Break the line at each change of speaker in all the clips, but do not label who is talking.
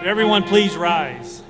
Everyone, please rise.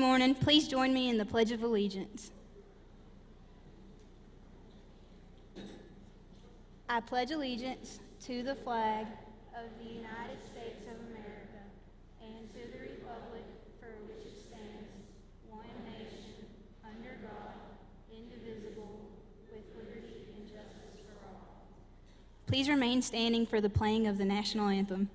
morning. Please join me in the Pledge of Allegiance. I pledge allegiance to the flag of the United States of America and to the republic for which it stands, one nation, under God, indivisible, with liberty and justice for all. Please remain standing for the playing of the national anthem.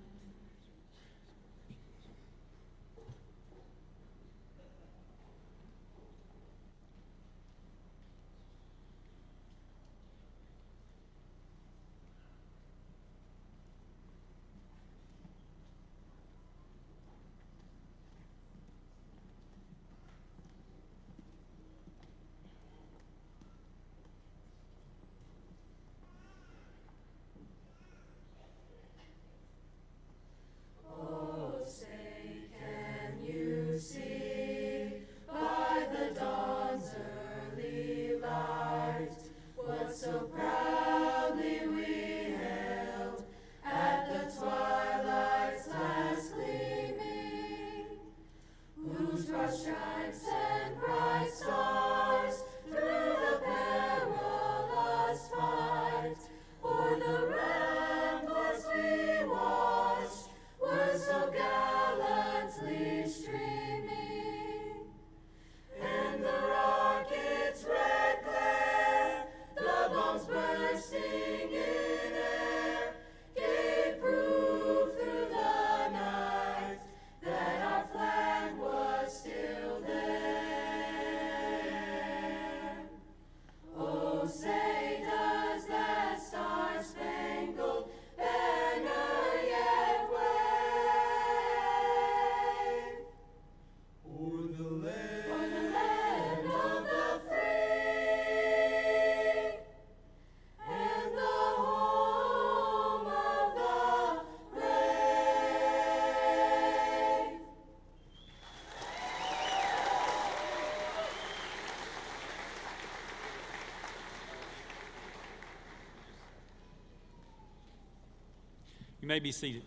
You may be seated.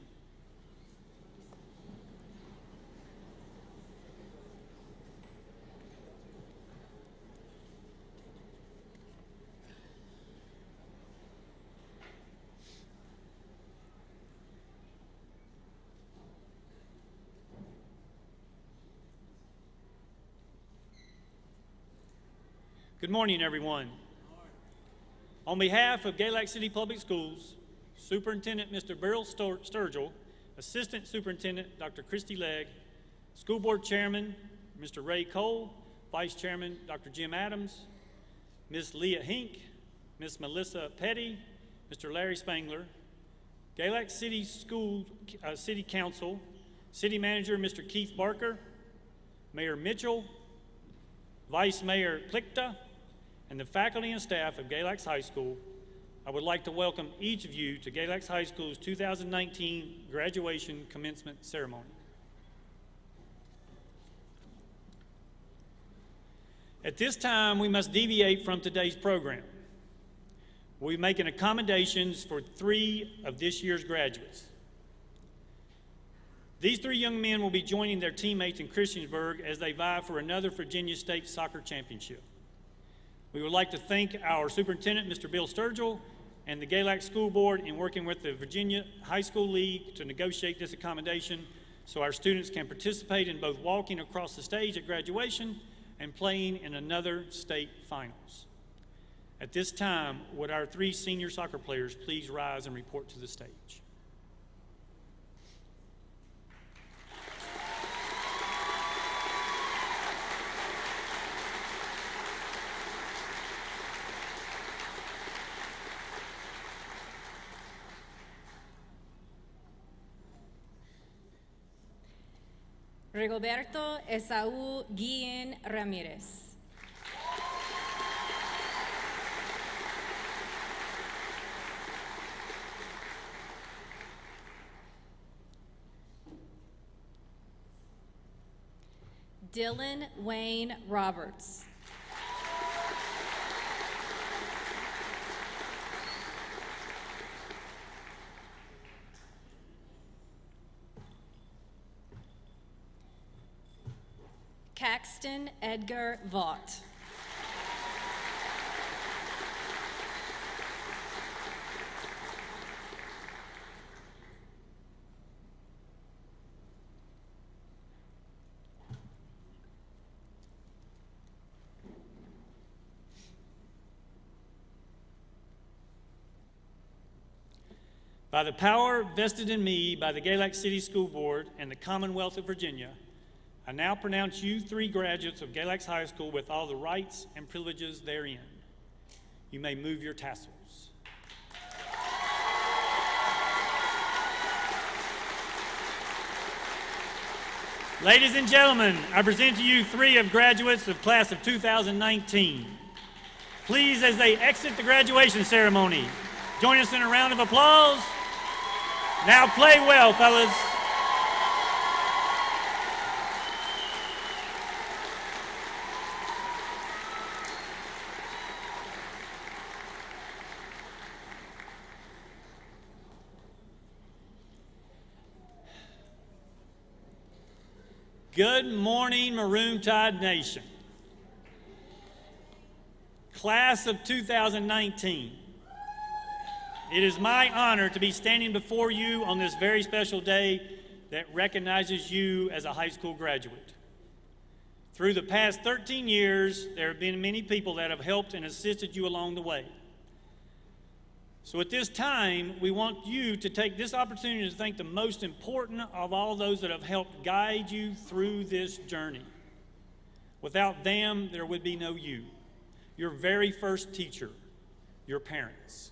Good morning, everyone. On behalf of Galax City Public Schools, Superintendent Mr. Beryl Sturgill, Assistant Superintendent Dr. Christy Legg, School Board Chairman Mr. Ray Cole, Vice Chairman Dr. Jim Adams, Ms. Leah Hink, Ms. Melissa Petty, Mr. Larry Spangler, Galax City City Council, City Manager Mr. Keith Barker, Mayor Mitchell, Vice Mayor Plichta, and the faculty and staff of Galax High School, I would like to welcome each of you to Galax High School's 2019 graduation commencement ceremony. At this time, we must deviate from today's program. We'll be making accommodations for 3 of this year's graduates. These 3 young men will be joining their teammates in Christiansburg as they vie for another Virginia State Soccer Championship. We would like to thank our Superintendent, Mr. Bill Sturgill, and the Galax School Board in working with the Virginia High School League to negotiate this accommodation so our students can participate in both walking across the stage at graduation and playing in another state finals. At this time, would our 3 senior soccer players please rise and report to the stage?
Rigoberto Esaú Guillén Ramírez. Dylan Wayne Roberts. Caxton Edgar Vaught.
By the power vested in me by the Galax City School Board and the Commonwealth of Virginia, I now pronounce you three graduates of Galax High School with all the rights and privileges therein. You may move your tassels. Ladies and gentlemen, I present to you three of graduates of class of 2019. Please, as they exit the graduation ceremony, join us in a round of applause. Now play well, fellas. Good morning, Maroon Tide Nation. Class of 2019. It is my honor to be standing before you on this very special day that recognizes you as a high school graduate. Through the past 13 years, there have been many people that have helped and assisted you along the way. So at this time, we want you to take this opportunity to thank the most important of all those that have helped guide you through this journey. Without them, there would be no you. Your very first teacher, your parents.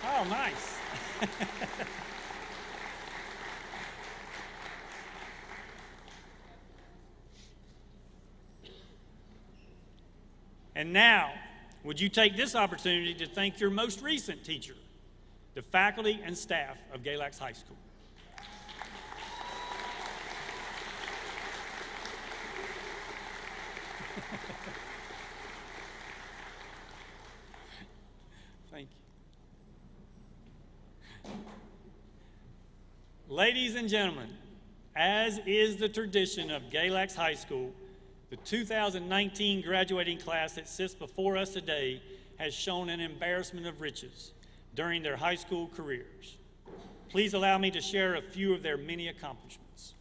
Oh, nice. And now, would you take this opportunity to thank your most recent teacher, the faculty and staff of Galax High School. Thank you. Ladies and gentlemen, as is the tradition of Galax High School, the 2019 graduating class that sits before us today has shown an embarrassment of riches during their high school careers. Please allow me to share a few of their many accomplishments.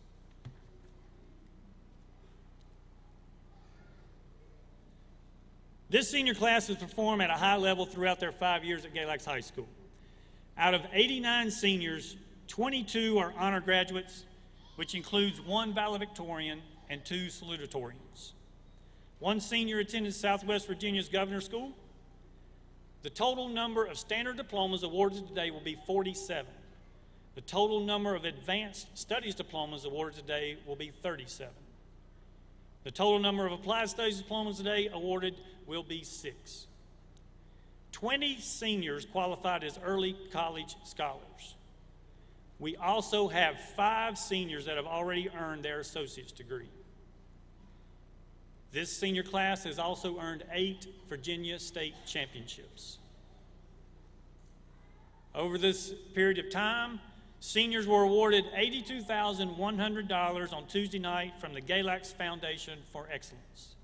This senior class has performed at a high level throughout their 5 years at Galax High School. Out of 89 seniors, 22 are honor graduates, which includes 1 valedictorian and 2 salutatorians. 1 senior attended Southwest Virginia's Governor's School. The total number of standard diplomas awarded today will be 47. The total number of advanced studies diplomas awarded today will be 37. The total number of applied studies diplomas today awarded will be 6. 20 seniors qualified as early college scholars. We also have 5 seniors that have already earned their associate's degree. This senior class has also earned 8 Virginia state championships. Over this period of time, seniors were awarded $82,100 on Tuesday night from the Galax Foundation for Excellence.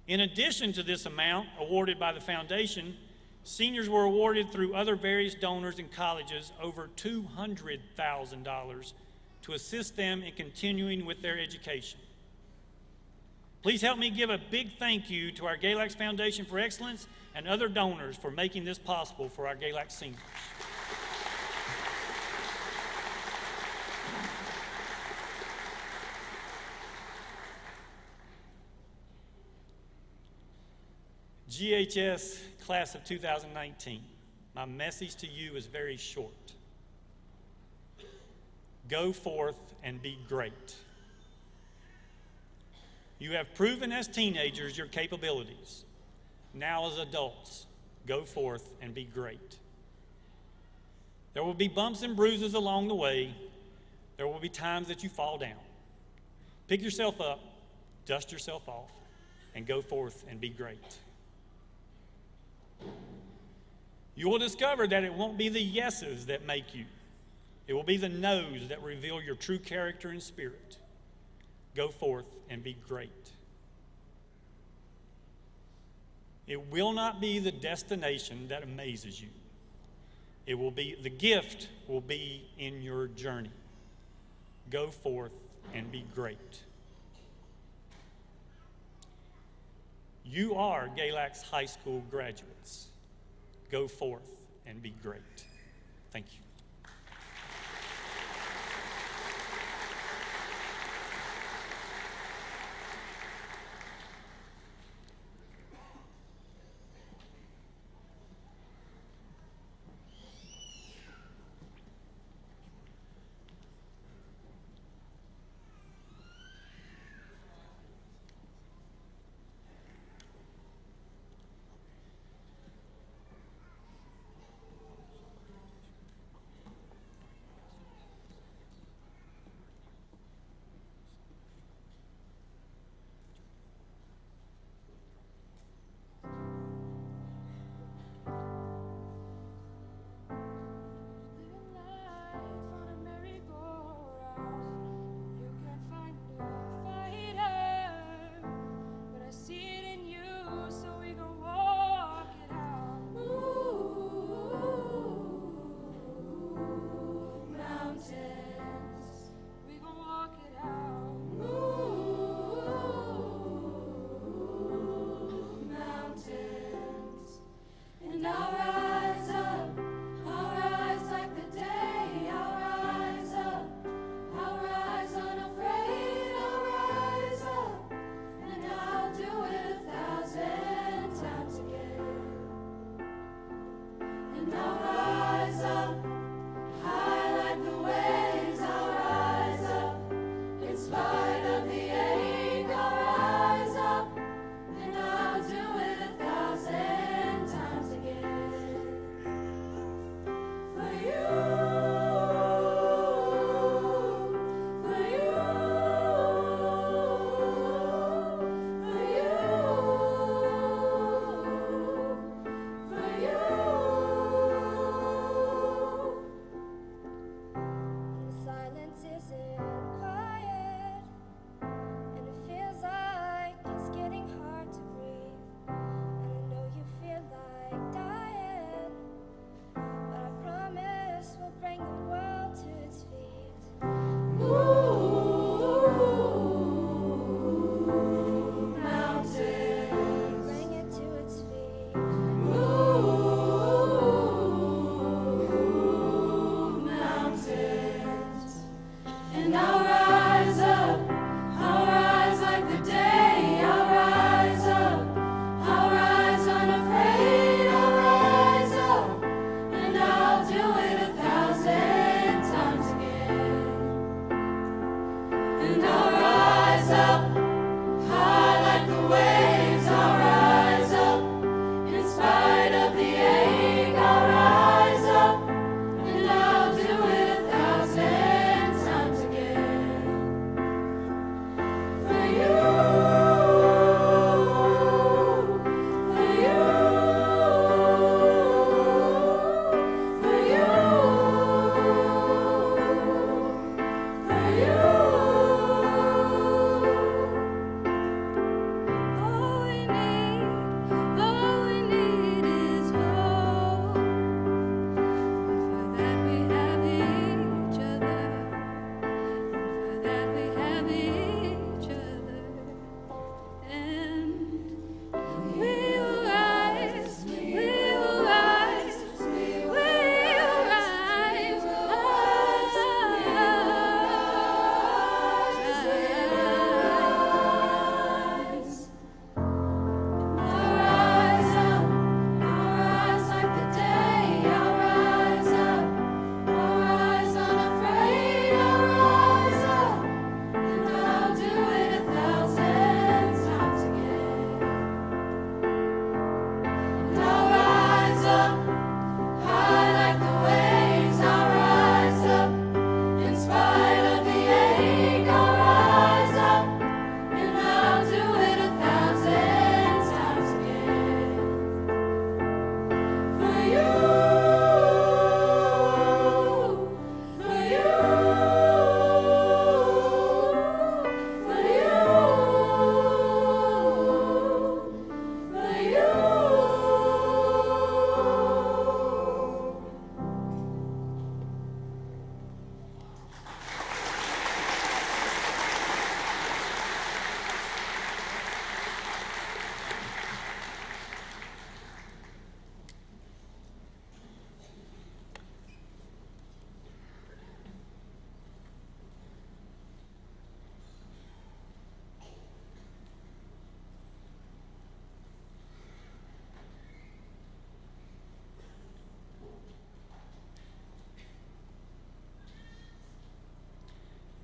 In addition to this amount awarded by the foundation, seniors were awarded through other various donors and colleges over $200,000 to assist them in continuing with their education. Please help me give a big thank you to our Galax Foundation for Excellence and other donors for making this possible for our Galax seniors. GHS class of 2019, my message to you is very short. Go forth and be great. You have proven as teenagers your capabilities. Now as adults, go forth and be great. There will be bumps and bruises along the way. There will be times that you fall down. Pick yourself up, dust yourself off, and go forth and be great. You will discover that it won't be the yeses that make you, It will be the no's that reveal your true character and spirit. Go forth and be great. It will not be the destination that amazes you. It will be, the gift will be in your journey. Go forth and be great. You are Galax High School graduates. Go forth and be great. Thank you.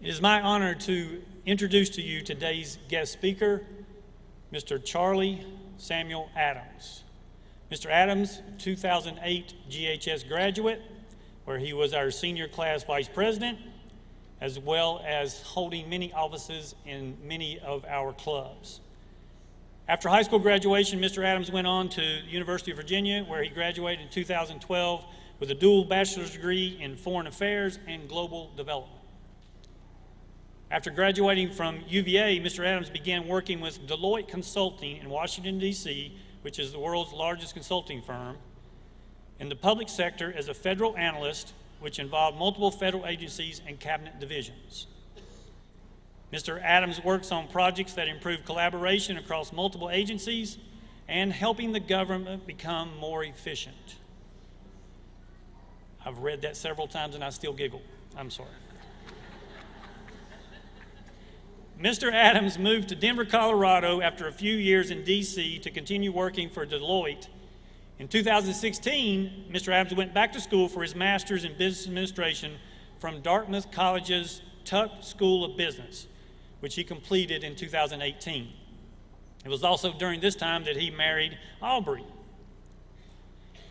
It is my honor to introduce to you today's guest speaker, Mr. Charlie Samuel Adams. Mr. Adams, 2008 GHS graduate, where he was our senior class vice president, as well as holding many offices in many of our clubs. After high school graduation, Mr. Adams went on to the University of Virginia, where he graduated in 2012 with a dual bachelor's degree in foreign affairs and global development. After graduating from UVA, Mr. Adams began working with Deloitte Consulting in Washington, D.C., which is the world's largest consulting firm, in the public sector as a federal analyst, which involved multiple federal agencies and cabinet divisions. Mr. Adams works on projects that improve collaboration across multiple agencies and helping the government become more efficient. I've read that several times and I still giggle. I'm sorry. Mr. Adams moved to Denver, Colorado after a few years in D.C. to continue working for Deloitte. In 2016, Mr. Adams went back to school for his master's in business administration from Dartmouth College's Tuck School of Business, which he completed in 2018. It was also during this time that he married Aubrey.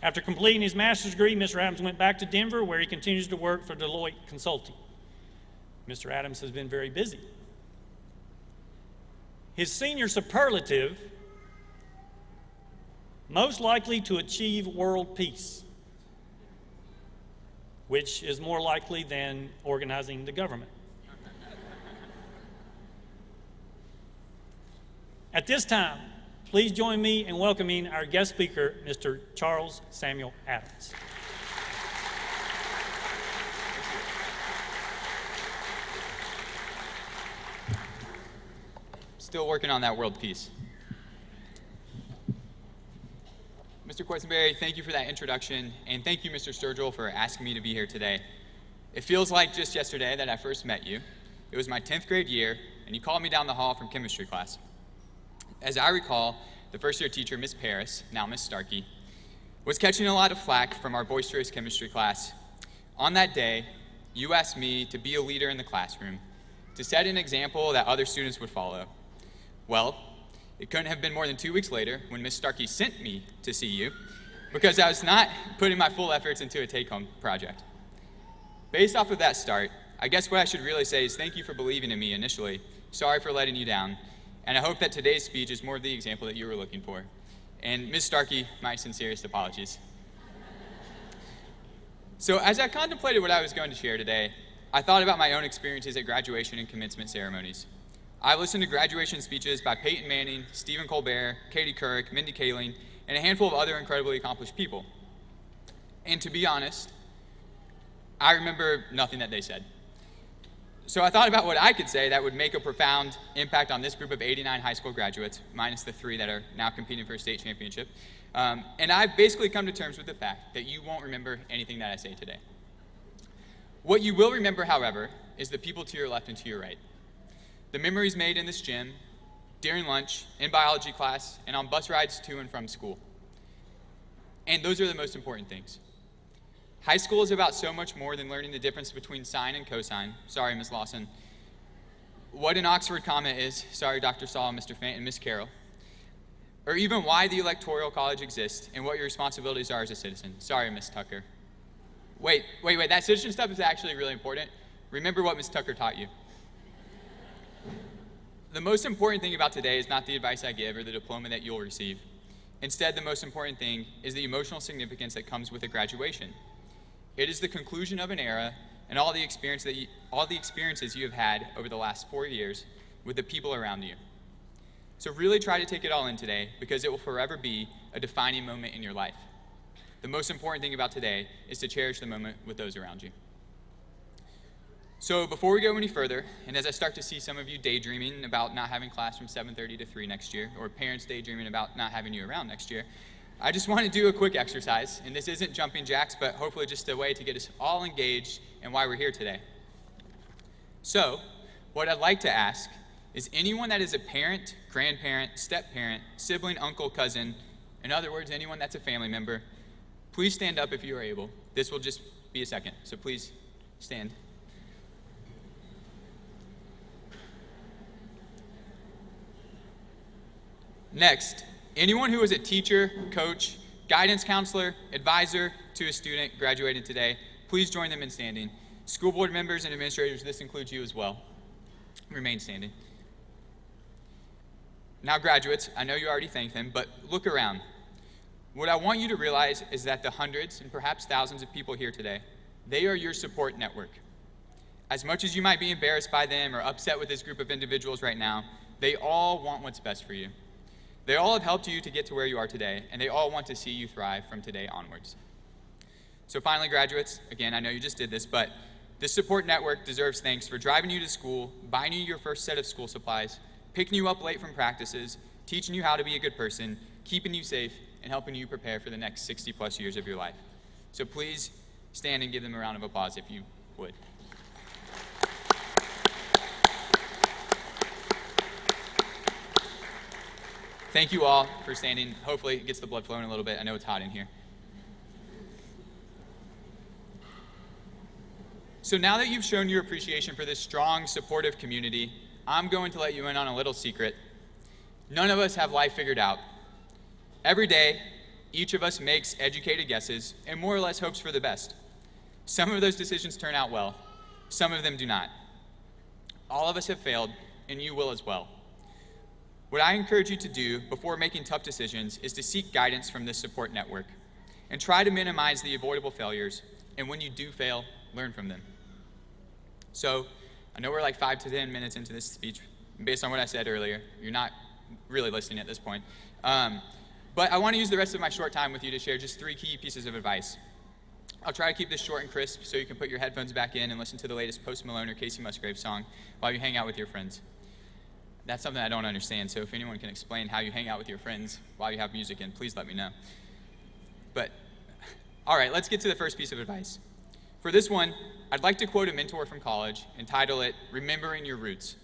After completing his master's degree, Mr. Adams went back to Denver, where he continues to work for Deloitte Consulting. Mr. Adams has been very busy. His senior superlative, most likely to achieve world peace, which is more likely than organizing the government. At this time, please join me in welcoming our guest speaker, Mr. Charles Samuel Adams.
Still working on that world peace. Mr. Quisenberry, thank you for that introduction, and thank you, Mr. Sturgill, for asking me to be here today. It feels like just yesterday that I first met you. It was my 10th grade year, and you called me down the hall from chemistry class. As I recall, the first year teacher, Miss Paris, now Miss Starkey, was catching a lot of flack from our boisterous chemistry class. On that day, you asked me to be a leader in the classroom, to set an example that other students would follow. Well, it couldn't have been more than 2 weeks later when Miss Starkey sent me to see you because I was not putting my full efforts into a take-home project. Based off of that start, I guess what I should really say is thank you for believing in me initially, sorry for letting you down, and I hope that today's speech is more of the example that you were looking for. And Ms. Starkey, my sincerest apologies. So as I contemplated what I was going to share today, I thought about my own experiences at graduation and commencement ceremonies. I listened to graduation speeches by Peyton Manning, Stephen Colbert, Katie Couric, Mindy Kaling, and a handful of other incredibly accomplished people. And to be honest, I remember nothing that they said. So I thought about what I could say that would make a profound impact on this group of 89 high school graduates, minus the 3 that are now competing for a state championship. And I've basically come to terms with the fact that you won't remember anything that I say today. What you will remember, however, is the people to your left and to your right. The memories made in this gym, during lunch, in biology class, and on bus rides to and from school. And those are the most important things. High school is about so much more than learning the difference between sine and cosine. Sorry, Ms. Lawson. What an Oxford comma is. Sorry, Dr. Saul, Mr. Fant, and Ms. Carroll. Or even why the Electoral College exists and what your responsibilities are as a citizen. Sorry, Ms. Tucker. Wait. That citizen stuff is actually really important. Remember what Ms. Tucker taught you. The most important thing about today is not the advice I give or the diploma that you'll receive. Instead, the most important thing is the emotional significance that comes with a graduation. It is the conclusion of an era and all the experiences you have had over the last 4 years with the people around you. So really try to take it all in today because it will forever be a defining moment in your life. The most important thing about today is to cherish the moment with those around you. So before we go any further, and as I start to see some of you daydreaming about not having class from 7:30 to 3 next year, or parents daydreaming about not having you around next year, I just want to do a quick exercise, and this isn't jumping jacks, but hopefully just a way to get us all engaged in why we're here today. So, what I'd like to ask is anyone that is a parent, grandparent, step-parent, sibling, uncle, cousin, in other words, anyone that's a family member, please stand up if you are able. This will just be a second, so please stand. Next, anyone who is a teacher, coach, guidance counselor, advisor to a student graduating today, please join them in standing. School board members and administrators, this includes you as well. Remain standing. Now graduates, I know you already thanked them, but look around. What I want you to realize is that the hundreds and perhaps thousands of people here today, they are your support network. As much as you might be embarrassed by them or upset with this group of individuals right now, they all want what's best for you. They all have helped you to get to where you are today, and they all want to see you thrive from today onwards. So finally, graduates, again, I know you just did this, but this support network deserves thanks for driving you to school, buying you your first set of school supplies, picking you up late from practices, teaching you how to be a good person, keeping you safe, and helping you prepare for the next 60 plus years of your life. So please stand and give them a round of applause if you would. Thank you all for standing. Hopefully it gets the blood flowing a little bit. I know it's hot in here. So now that you've shown your appreciation for this strong, supportive community, I'm going to let you in on a little secret. None of us have life figured out. Every day, each of us makes educated guesses and more or less hopes for the best. Some of those decisions turn out well. Some of them do not. All of us have failed, and you will as well. What I encourage you to do before making tough decisions is to seek guidance from this support network and try to minimize the avoidable failures, and when you do fail, learn from them. So, I know we're like 5 to 10 minutes into this speech. Based on what I said earlier, you're not really listening at this point. But I want to use the rest of my short time with you to share just 3 key pieces of advice. I'll try to keep this short and crisp so you can put your headphones back in and listen to the latest Post Malone or Casey Musgrave song while you hang out with your friends. That's something I don't understand, so if anyone can explain how you hang out with your friends while you have music in, please let me know. But, all right, let's get to the first piece of advice. For this one, I'd like to quote a mentor from college and title it, Remembering Your Roots.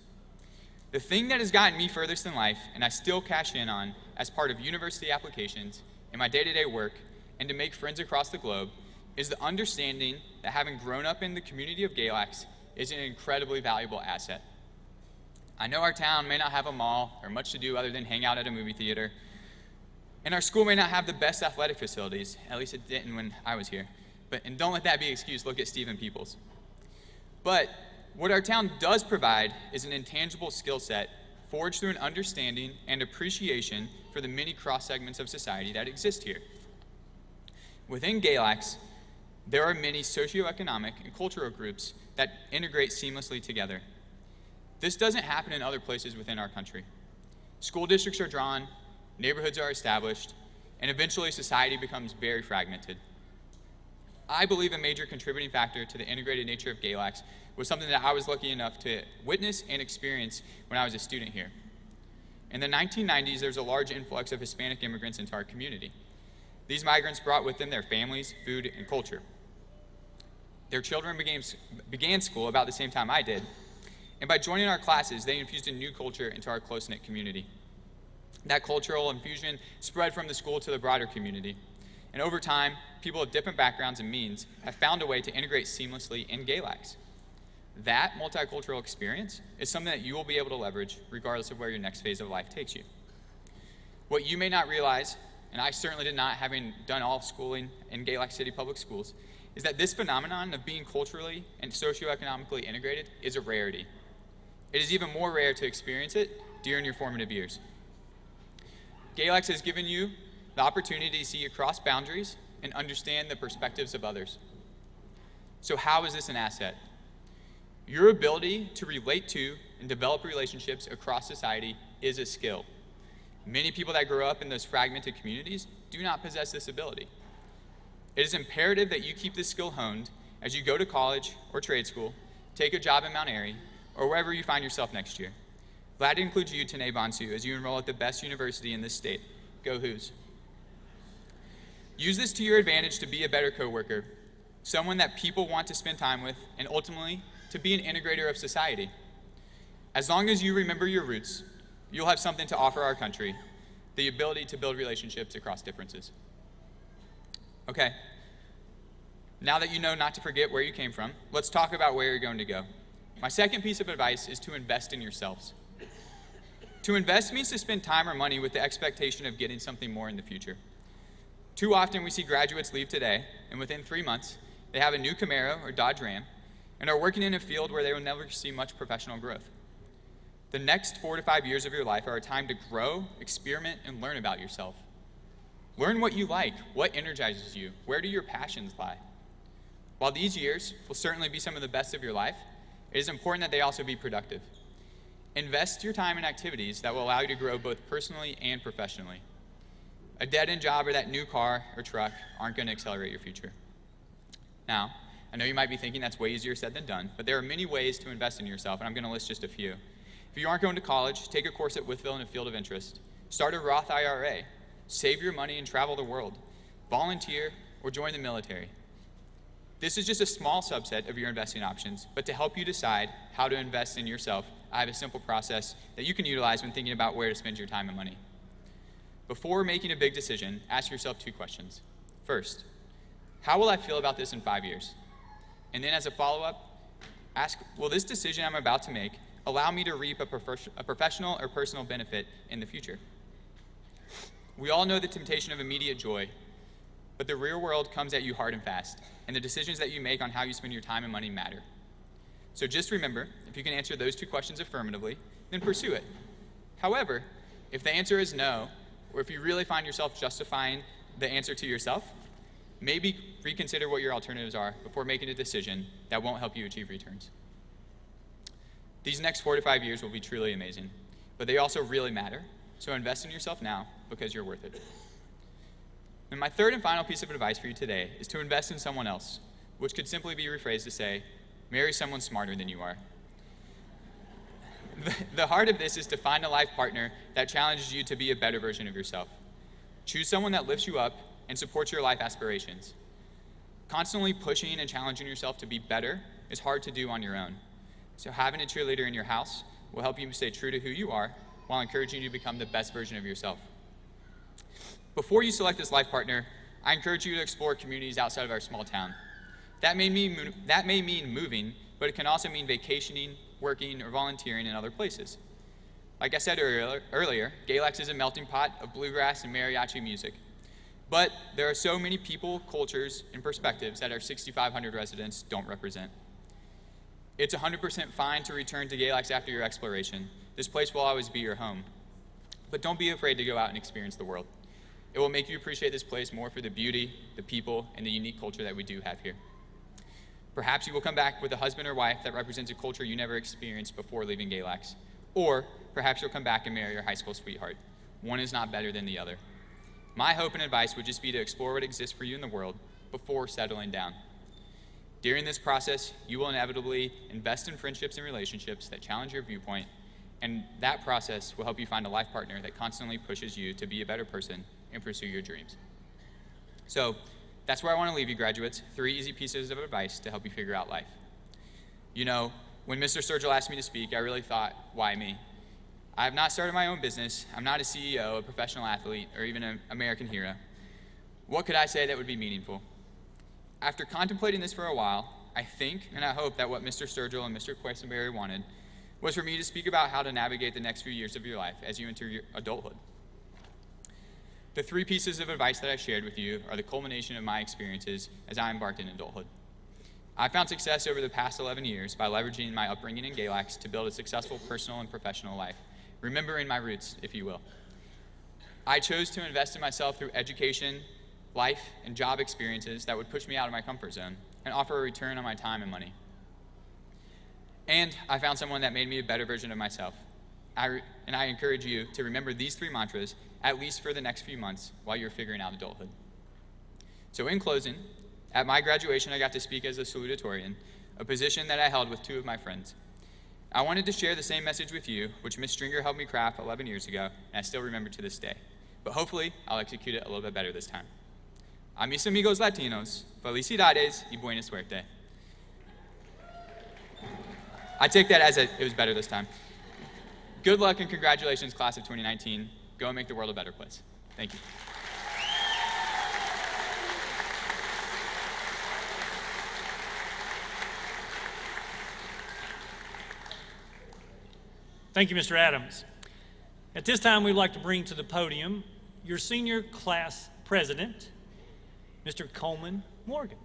The thing that has gotten me furthest in life, and I still cash in on as part of university applications, in my day-to-day work, and to make friends across the globe, is the understanding that having grown up in the community of Galax is an incredibly valuable asset. I know our town may not have a mall or much to do other than hang out at a movie theater, and our school may not have the best athletic facilities, at least it didn't when I was here. And don't let that be an excuse, look at Stephen Peoples. But what our town does provide is an intangible skill set forged through an understanding and appreciation for the many cross-segments of society that exist here. Within Galax, there are many socioeconomic and cultural groups that integrate seamlessly together. This doesn't happen in other places within our country. School districts are drawn, neighborhoods are established, and eventually society becomes very fragmented. I believe a major contributing factor to the integrated nature of Galax was something that I was lucky enough to witness and experience when I was a student here. In the 1990s, there was a large influx of Hispanic immigrants into our community. These migrants brought with them their families, food, and culture. Their children began school about the same time I did, and by joining our classes, they infused a new culture into our close-knit community. That cultural infusion spread from the school to the broader community. And over time, people of different backgrounds and means have found a way to integrate seamlessly in Galax. That multicultural experience is something that you will be able to leverage regardless of where your next phase of life takes you. What you may not realize, and I certainly did not, having done all schooling in Galax City Public Schools, is that this phenomenon of being culturally and socioeconomically integrated is a rarity. It is even more rare to experience it during your formative years. Galax has given you the opportunity to see across boundaries and understand the perspectives of others. So how is this an asset? Your ability to relate to and develop relationships across society is a skill. Many people that grow up in those fragmented communities do not possess this ability. It is imperative that you keep this skill honed as you go to college or trade school, take a job in Mount Airy, or wherever you find yourself next year. That includes you, Tanae Bonsu, as you enroll at the best university in this state. Go Hoos. Use this to your advantage to be a better coworker, someone that people want to spend time with, and ultimately, to be an integrator of society. As long as you remember your roots, you'll have something to offer our country, the ability to build relationships across differences. Okay, now that you know not to forget where you came from, let's talk about where you're going to go. My second piece of advice is to invest in yourselves. To invest means to spend time or money with the expectation of getting something more in the future. Too often we see graduates leave today, and within 3 months, they have a new Camaro or Dodge Ram and are working in a field where they will never see much professional growth. The next 4 to 5 years of your life are a time to grow, experiment, and learn about yourself. Learn what you like, what energizes you, where do your passions lie. While these years will certainly be some of the best of your life, it is important that they also be productive. Invest your time in activities that will allow you to grow both personally and professionally. A dead-end job or that new car or truck aren't going to accelerate your future. Now, I know you might be thinking that's way easier said than done, but there are many ways to invest in yourself, and I'm going to list just a few. If you aren't going to college, take a course at Withville in a field of interest. Start a Roth IRA. Save your money and travel the world. Volunteer or join the military. This is just a small subset of your investing options, but to help you decide how to invest in yourself, I have a simple process that you can utilize when thinking about where to spend your time and money. Before making a big decision, ask yourself 2 questions. First, how will I feel about this in 5 years? And then as a follow-up, ask, will this decision I'm about to make allow me to reap a professional or personal benefit in the future? We all know the temptation of immediate joy, but the real world comes at you hard and fast, and the decisions that you make on how you spend your time and money matter. So just remember, if you can answer those 2 questions affirmatively, then pursue it. However, if the answer is no, or if you really find yourself justifying the answer to yourself, maybe reconsider what your alternatives are before making a decision that won't help you achieve returns. These next 4 to 5 years will be truly amazing, but they also really matter, so invest in yourself now because you're worth it. And my third and final piece of advice for you today is to invest in someone else, which could simply be rephrased to say, marry someone smarter than you are. The heart of this is to find a life partner that challenges you to be a better version of yourself. Choose someone that lifts you up and supports your life aspirations. Constantly pushing and challenging yourself to be better is hard to do on your own. So having a cheerleader in your house will help you stay true to who you are while encouraging you to become the best version of yourself. Before you select this life partner, I encourage you to explore communities outside of our small town. That may mean moving, but it can also mean vacationing, working, or volunteering in other places. Like I said earlier, Galax is a melting pot of bluegrass and mariachi music. But there are so many people, cultures, and perspectives that our 6,500 residents don't represent. It's 100% fine to return to Galax after your exploration. This place will always be your home. But don't be afraid to go out and experience the world. It will make you appreciate this place more for the beauty, the people, and the unique culture that we do have here. Perhaps you will come back with a husband or wife that represents a culture you never experienced before leaving Galax. Or perhaps you'll come back and marry your high school sweetheart. One is not better than the other. My hope and advice would just be to explore what exists for you in the world before settling down. During this process, you will inevitably invest in friendships and relationships that challenge your viewpoint, and that process will help you find a life partner that constantly pushes you to be a better person and pursue your dreams. So, that's where I want to leave you, graduates. 3 easy pieces of advice to help you figure out life. You know, when Mr. Sturgill asked me to speak, I really thought, why me? I have not started my own business. I'm not a CEO, a professional athlete, or even an American hero. What could I say that would be meaningful? After contemplating this for a while, I think and I hope that what Mr. Sturgill and Mr. Questenberry wanted was for me to speak about how to navigate the next few years of your life as you enter your adulthood. The 3 pieces of advice that I shared with you are the culmination of my experiences as I embarked in adulthood. I found success over the past 11 years by leveraging my upbringing in Galax to build a successful personal and professional life, remembering my roots, if you will. I chose to invest in myself through education, life, and job experiences that would push me out of my comfort zone and offer a return on my time and money. And I found someone that made me a better version of myself. I encourage you to remember these 3 mantras, at least for the next few months while you're figuring out adulthood. So in closing, at my graduation, I got to speak as a Salutatorian, a position that I held with 2 of my friends. I wanted to share the same message with you, which Ms. Stringer helped me craft 11 years ago, and I still remember to this day. But hopefully, I'll execute it a little bit better this time. A mis amigos latinos, felicidades y buena suerte. I take that as it was better this time. Good luck and congratulations, class of 2019. Go and make the world a better place. Thank you.
Thank you, Mr. Adams. At this time, we'd like to bring to the podium your senior class president, Mr. Coleman Morgan.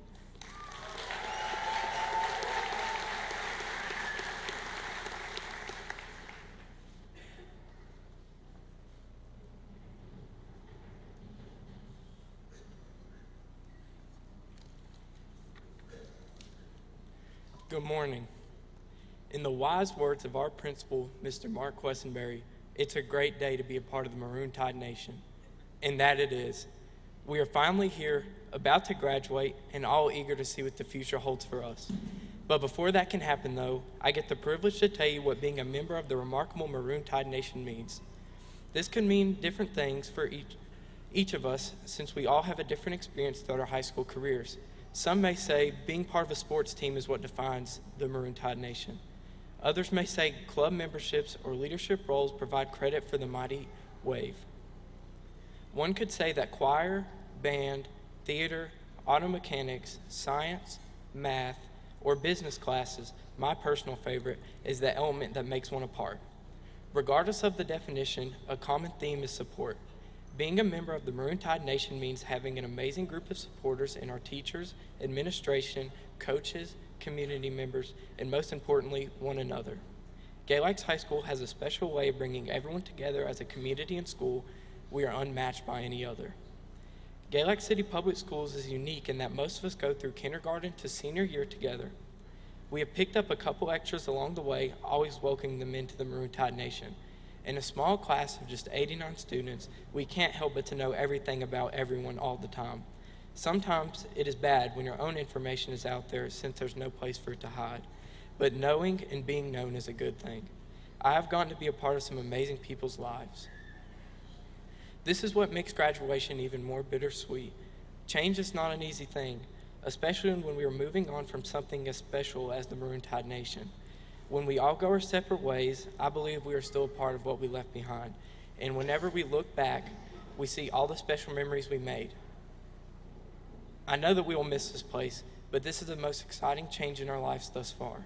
Good morning. In the wise words of our principal, Mr. Mark Questenberry, it's a great day to be a part of the Maroon Tide Nation. And that it is. We are finally here, about to graduate, and all eager to see what the future holds for us. But before that can happen, though, I get the privilege to tell you what being a member of the remarkable Maroon Tide Nation means. This could mean different things for each of us, since we all have a different experience throughout our high school careers. Some may say being part of a sports team is what defines the Maroon Tide Nation. Others may say club memberships or leadership roles provide credit for the mighty wave. One could say that choir, band, theater, auto mechanics, science, math, or business classes, my personal favorite, is the element that makes one apart. Regardless of the definition, a common theme is support. Being a member of the Maroon Tide Nation means having an amazing group of supporters in our teachers, administration, coaches, community members, and most importantly, one another. Galax High School has a special way of bringing everyone together as a community and school we are unmatched by any other. Galax City Public Schools is unique in that most of us go through kindergarten to senior year together. We have picked up a couple extras along the way, always welcoming them into the Maroon Tide Nation. In a small class of just 89 students, we can't help but to know everything about everyone all the time. Sometimes it is bad when your own information is out there since there's no place for it to hide. But knowing and being known is a good thing. I have gotten to be a part of some amazing people's lives. This is what makes graduation even more bittersweet. Change is not an easy thing, especially when we are moving on from something as special as the Maroon Tide Nation. When we all go our separate ways, I believe we are still a part of what we left behind. And whenever we look back, we see all the special memories we made. I know that we will miss this place, but this is the most exciting change in our lives thus far.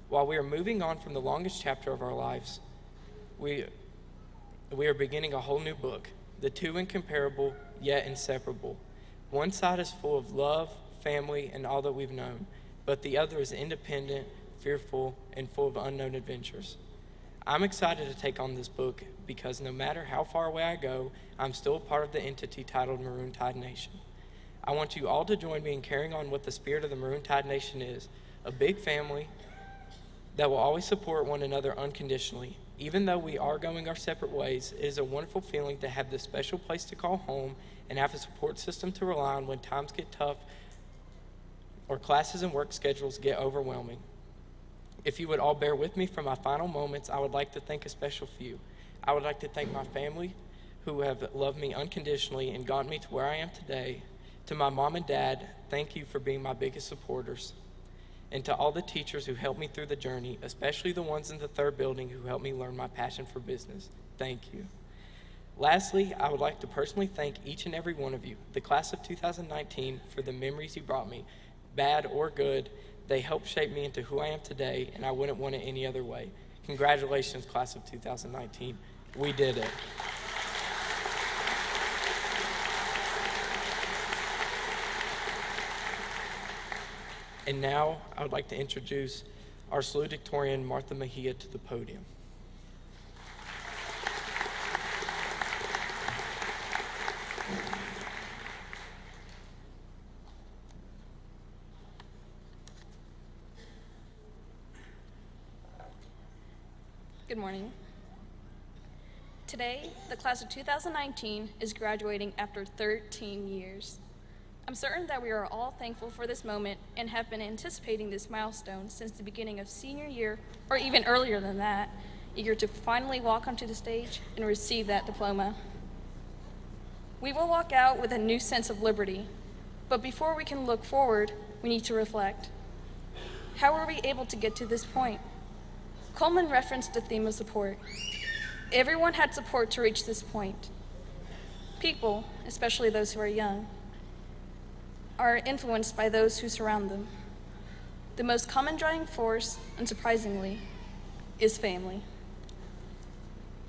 While we are moving on from the longest chapter of our lives, we are beginning a whole new book, the two incomparable yet inseparable. One side is full of love, family, and all that we've known, but the other is independent, fearful, and full of unknown adventures. I'm excited to take on this book because no matter how far away I go, I'm still a part of the entity titled Maroon Tide Nation. I want you all to join me in carrying on what the spirit of the Maroon Tide Nation is, a big family that will always support one another unconditionally. Even though we are going our separate ways, it is a wonderful feeling to have this special place to call home and have a support system to rely on when times get tough or classes and work schedules get overwhelming. If you would all bear with me for my final moments, I would like to thank a special few. I would like to thank my family, who have loved me unconditionally and gotten me to where I am today. To my mom and dad, thank you for being my biggest supporters. And to all the teachers who helped me through the journey, especially the ones in the third building who helped me learn my passion for business, thank you. Lastly, I would like to personally thank each and every one of you, the class of 2019, for the memories you brought me, bad or good. They helped shape me into who I am today, and I wouldn't want it any other way. Congratulations, class of 2019. We did it. And now, I would like to introduce our Salutatorian, Martha Mejia, to the podium.
Good morning. Today, the class of 2019 is graduating after 13 years. I'm certain that we are all thankful for this moment and have been anticipating this milestone since the beginning of senior year, or even earlier than that, eager to finally walk onto the stage and receive that diploma. We will walk out with a new sense of liberty, but before we can look forward, we need to reflect. How were we able to get to this point? Coleman referenced the theme of support. Everyone had support to reach this point. People, especially those who are young, are influenced by those who surround them. The most common driving force, unsurprisingly, is family.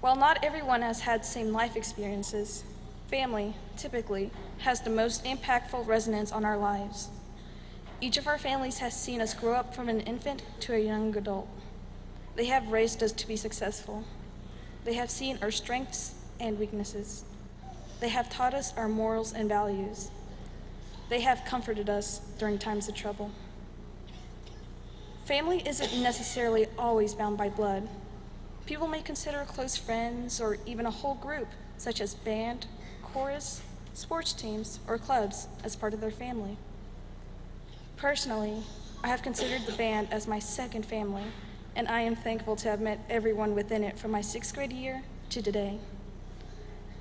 While not everyone has had the same life experiences, family, typically, has the most impactful resonance on our lives. Each of our families has seen us grow up from an infant to a young adult. They have raised us to be successful. They have seen our strengths and weaknesses. They have taught us our morals and values. They have comforted us during times of trouble. Family isn't necessarily always bound by blood. People may consider close friends or even a whole group, such as band, chorus, sports teams, or clubs, as part of their family. Personally, I have considered the band as my second family, and I am thankful to have met everyone within it from my 6th grade year to today.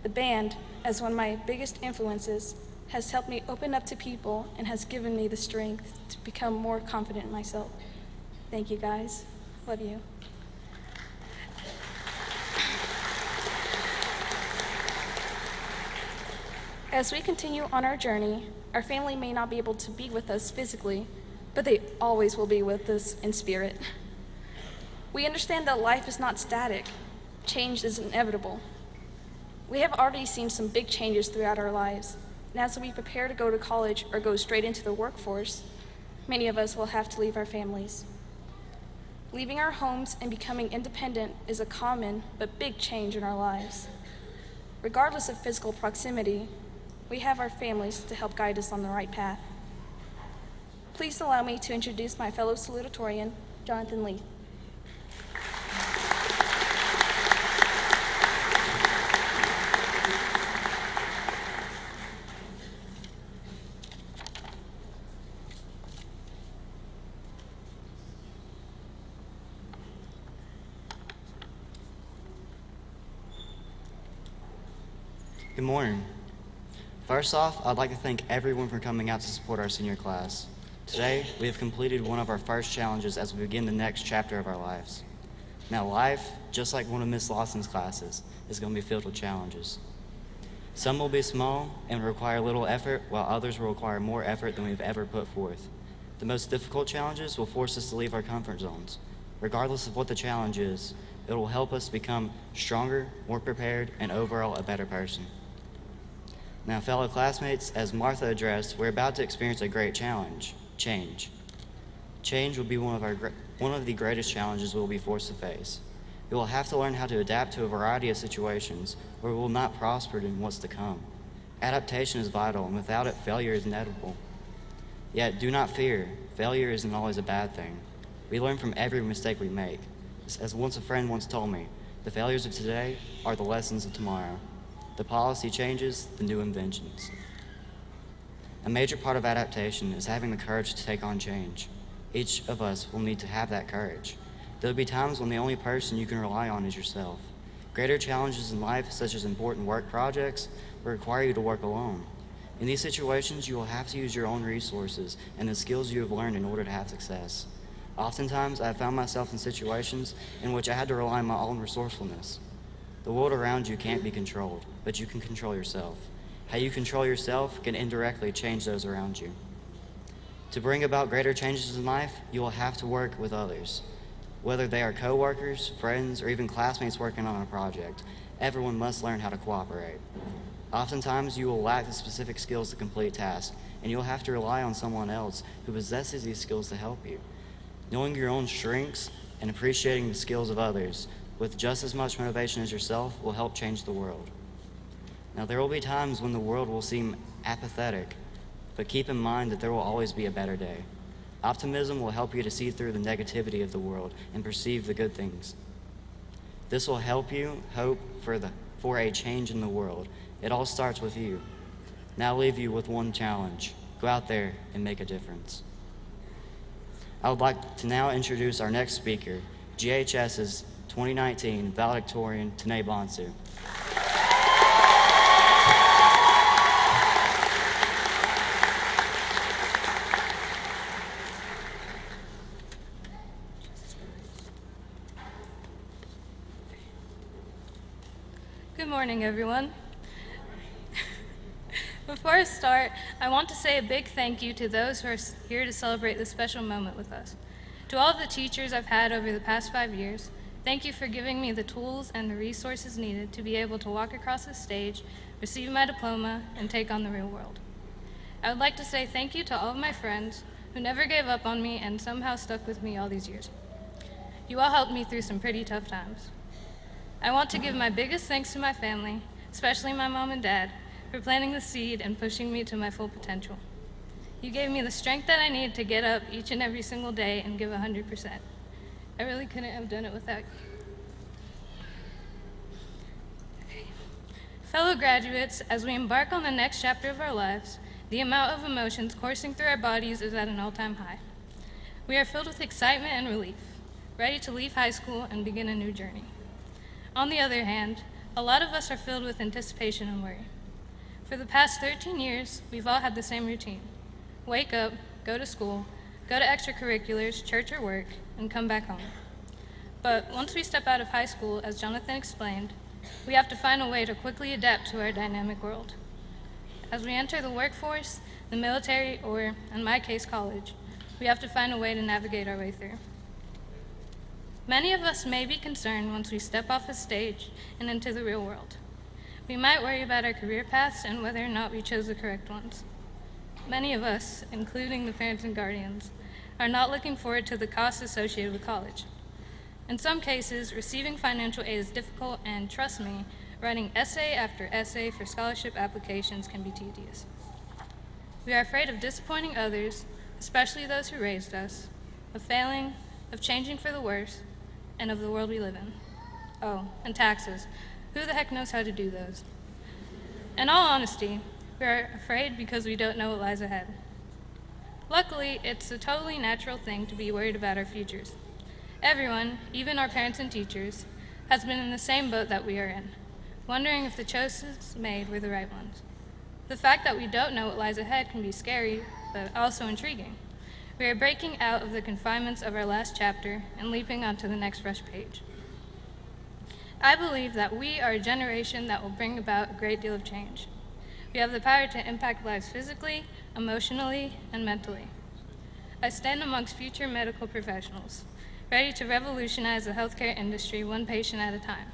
The band, as one of my biggest influences, has helped me open up to people and has given me the strength to become more confident in myself. Thank you, guys. Love you. As we continue on our journey, our family may not be able to be with us physically, but they always will be with us in spirit. We understand that life is not static. Change is inevitable. We have already seen some big changes throughout our lives, and as we prepare to go to college or go straight into the workforce, many of us will have to leave our families. Leaving our homes and becoming independent is a common but big change in our lives. Regardless of physical proximity, we have our families to help guide us on the right path. Please allow me to introduce my fellow salutatorian, Jonathan Lee.
Good morning. First off, I'd like to thank everyone for coming out to support our senior class. Today, we have completed one of our first challenges as we begin the next chapter of our lives. Now, life, just like one of Miss Lawson's classes, is going to be filled with challenges. Some will be small and require little effort, while others will require more effort than we've ever put forth. The most difficult challenges will force us to leave our comfort zones. Regardless of what the challenge is, it will help us become stronger, more prepared, and overall a better person. Now, fellow classmates, as Martha addressed, we're about to experience a great challenge, change. Change will be one of the greatest challenges we'll be forced to face. We will have to learn how to adapt to a variety of situations, or we will not prosper in what's to come. Adaptation is vital, and without it, failure is inevitable. Yet, do not fear. Failure isn't always a bad thing. We learn from every mistake we make. As once a friend once told me, the failures of today are the lessons of tomorrow. The policy changes, the new inventions. A major part of adaptation is having the courage to take on change. Each of us will need to have that courage. There will be times when the only person you can rely on is yourself. Greater challenges in life, such as important work projects, will require you to work alone. In these situations, you will have to use your own resources and the skills you have learned in order to have success. Oftentimes, I have found myself in situations in which I had to rely on my own resourcefulness. The world around you can't be controlled, but you can control yourself. How you control yourself can indirectly change those around you. To bring about greater changes in life, you will have to work with others. Whether they are co-workers, friends, or even classmates working on a project, everyone must learn how to cooperate. Oftentimes, you will lack the specific skills to complete tasks, and you'll have to rely on someone else who possesses these skills to help you. Knowing your own strengths and appreciating the skills of others with just as much motivation as yourself will help change the world. Now, there will be times when the world will seem apathetic, but keep in mind that there will always be a better day. Optimism will help you to see through the negativity of the world and perceive the good things. This will help you hope for a change in the world. It all starts with you. Now, I leave you with one challenge. Go out there and make a difference. I would like to now introduce our next speaker, GHS's 2019 Valedictorian, Tanae Bonsu.
Good morning, everyone. Before I start, I want to say a big thank you to those who are here to celebrate this special moment with us. To all of the teachers I've had over the past 5 years, Thank you for giving me the tools and the resources needed to be able to walk across the stage, receive my diploma, and take on the real world. I would like to say thank you to all of my friends who never gave up on me and somehow stuck with me all these years. You all helped me through some pretty tough times. I want to give my biggest thanks to my family, especially my mom and dad, for planting the seed and pushing me to my full potential. You gave me the strength that I need to get up each and every single day and give 100%. I really couldn't have done it without you. Fellow graduates, as we embark on the next chapter of our lives, the amount of emotions coursing through our bodies is at an all-time high. We are filled with excitement and relief, ready to leave high school and begin a new journey. On the other hand, a lot of us are filled with anticipation and worry. For the past 13 years, we've all had the same routine. Wake up, go to school, go to extracurriculars, church or work, and come back home. But once we step out of high school, as Jonathan explained, we have to find a way to quickly adapt to our dynamic world. As we enter the workforce, the military, or, in my case, college, we have to find a way to navigate our way through. Many of us may be concerned once we step off the stage and into the real world. We might worry about our career paths and whether or not we chose the correct ones. Many of us, including the parents and guardians, are not looking forward to the costs associated with college. In some cases, receiving financial aid is difficult, and trust me, writing essay after essay for scholarship applications can be tedious. We are afraid of disappointing others, especially those who raised us, of failing, of changing for the worse, and of the world we live in. Oh, and taxes. Who the heck knows how to do those? In all honesty, we are afraid because we don't know what lies ahead. Luckily, it's a totally natural thing to be worried about our futures. Everyone, even our parents and teachers, has been in the same boat that we are in, wondering if the choices made were the right ones. The fact that we don't know what lies ahead can be scary, but also intriguing. We are breaking out of the confinements of our last chapter and leaping onto the next fresh page. I believe that we are a generation that will bring about a great deal of change. We have the power to impact lives physically, emotionally, and mentally. I stand amongst future medical professionals, ready to revolutionize the healthcare industry one patient at a time.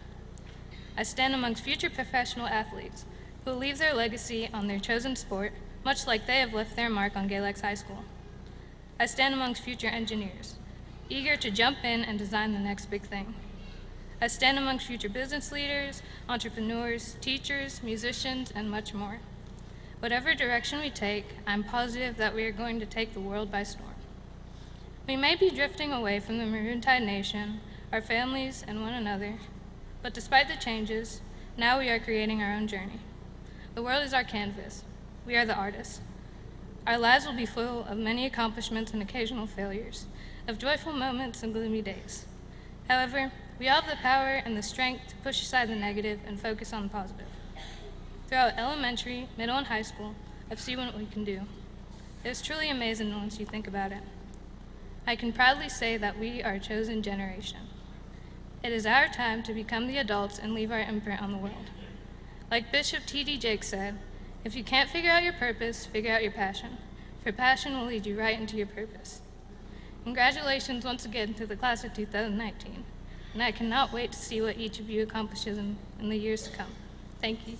I stand amongst future professional athletes who will leave their legacy on their chosen sport, much like they have left their mark on Galax High School. I stand amongst future engineers, eager to jump in and design the next big thing. I stand amongst future business leaders, entrepreneurs, teachers, musicians, and much more. Whatever direction we take, I'm positive that we are going to take the world by storm. We may be drifting away from the Maroon Tide Nation, our families, and one another, but despite the changes, now we are creating our own journey. The world is our canvas. We are the artists. Our lives will be full of many accomplishments and occasional failures, of joyful moments and gloomy days. However, we all have the power and the strength to push aside the negative and focus on the positive. Throughout elementary, middle, and high school, I've seen what we can do. It is truly amazing once you think about it. I can proudly say that we are a chosen generation. It is our time to become the adults and leave our imprint on the world. Like Bishop T.D. Jakes said, if you can't figure out your purpose, figure out your passion, for passion will lead you right into your purpose. Congratulations once again to the class of 2019, and I cannot wait to see what each of you accomplishes in the years to come. Thank you.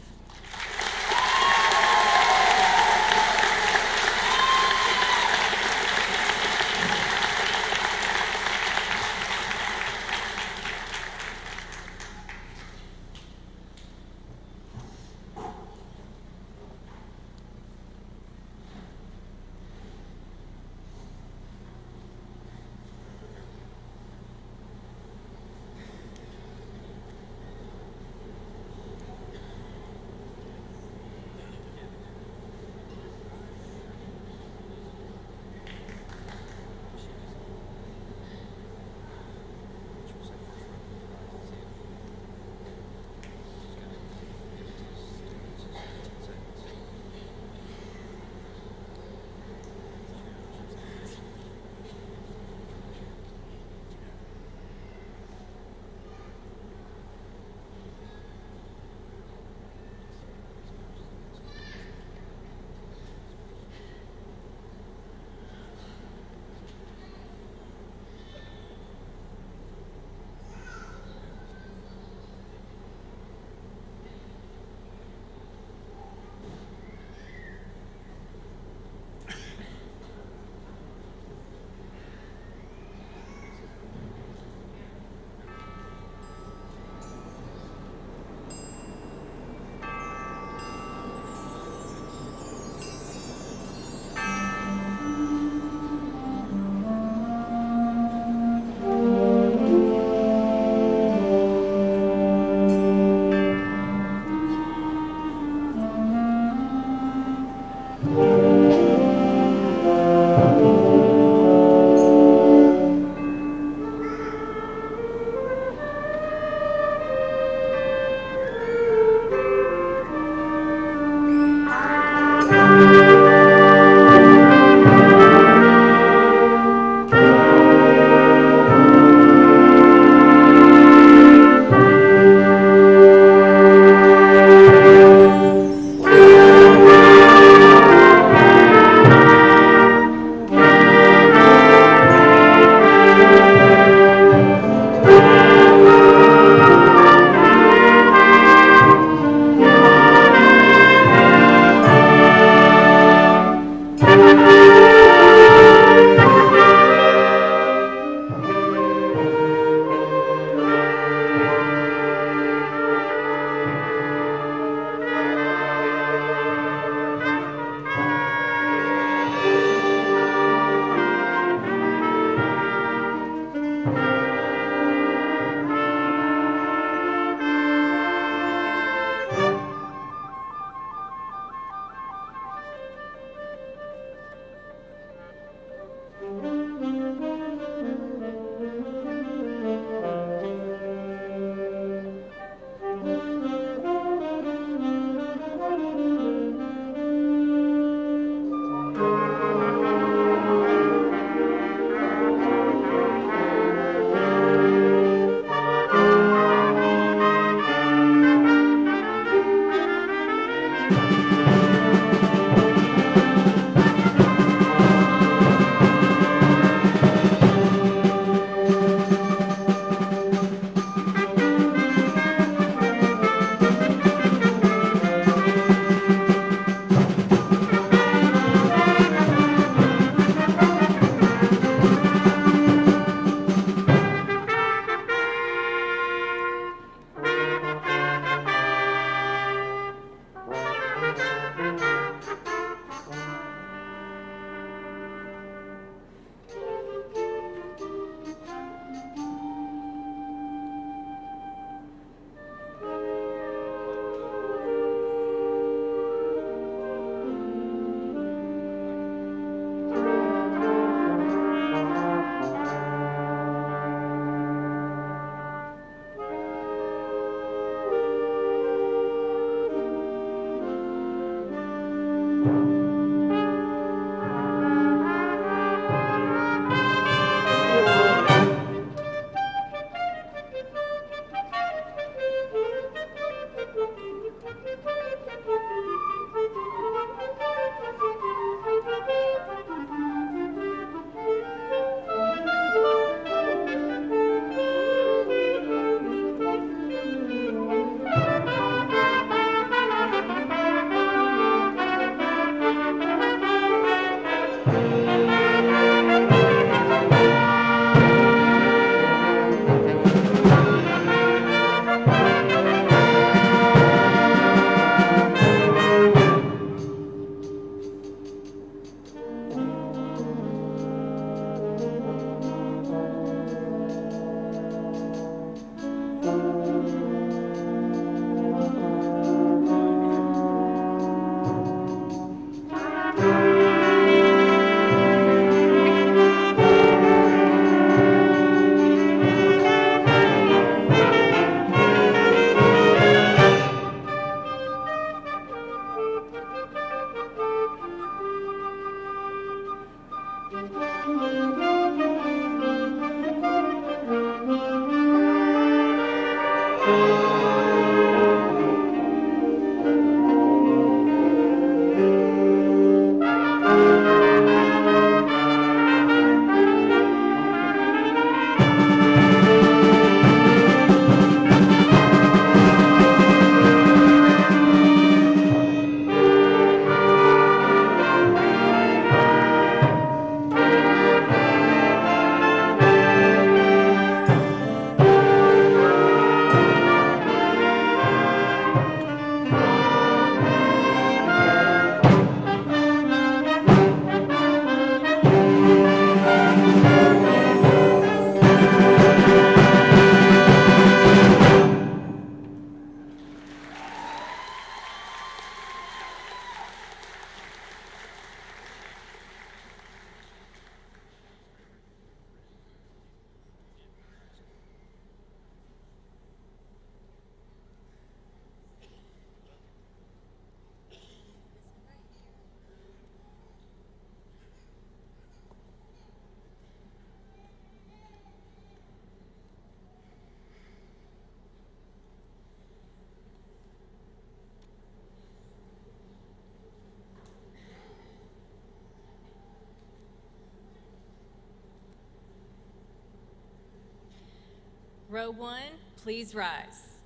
Row 1, please rise.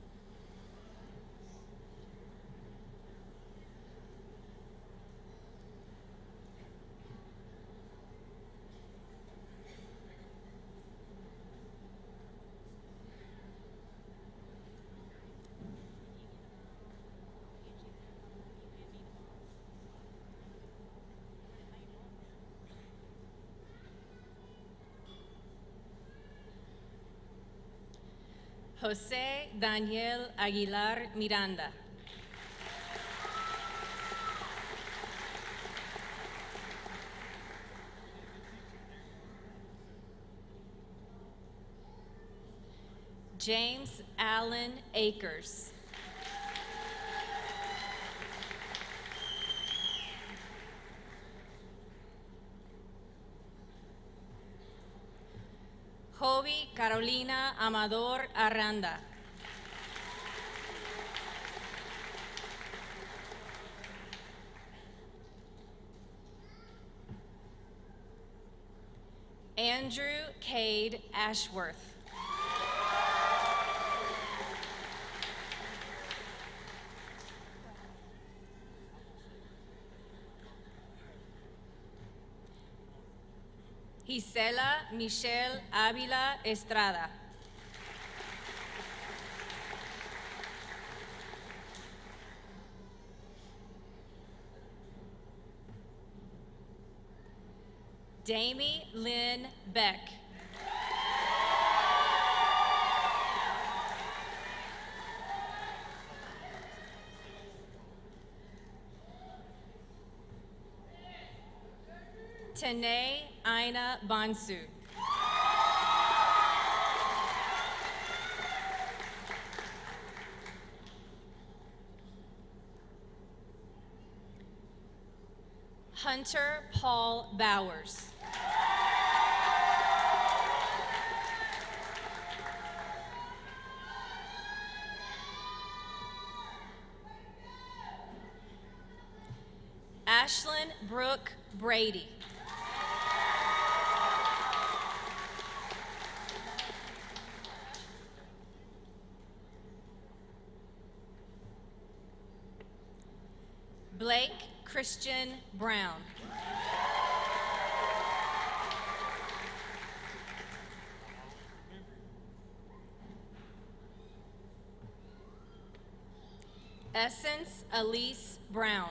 José Daniel Aguilar Miranda. James Allen Akers. Jovi Carolina Amador Aranda. Andrew Cade Ashworth. Gisela Michelle Ávila Estrada. Damie Lynn Beck. Tanae Aina Bonsu. Hunter Paul Bowers. Ashlyn Brooke Brady. Blake Christian Brown. Essence Elise Brown.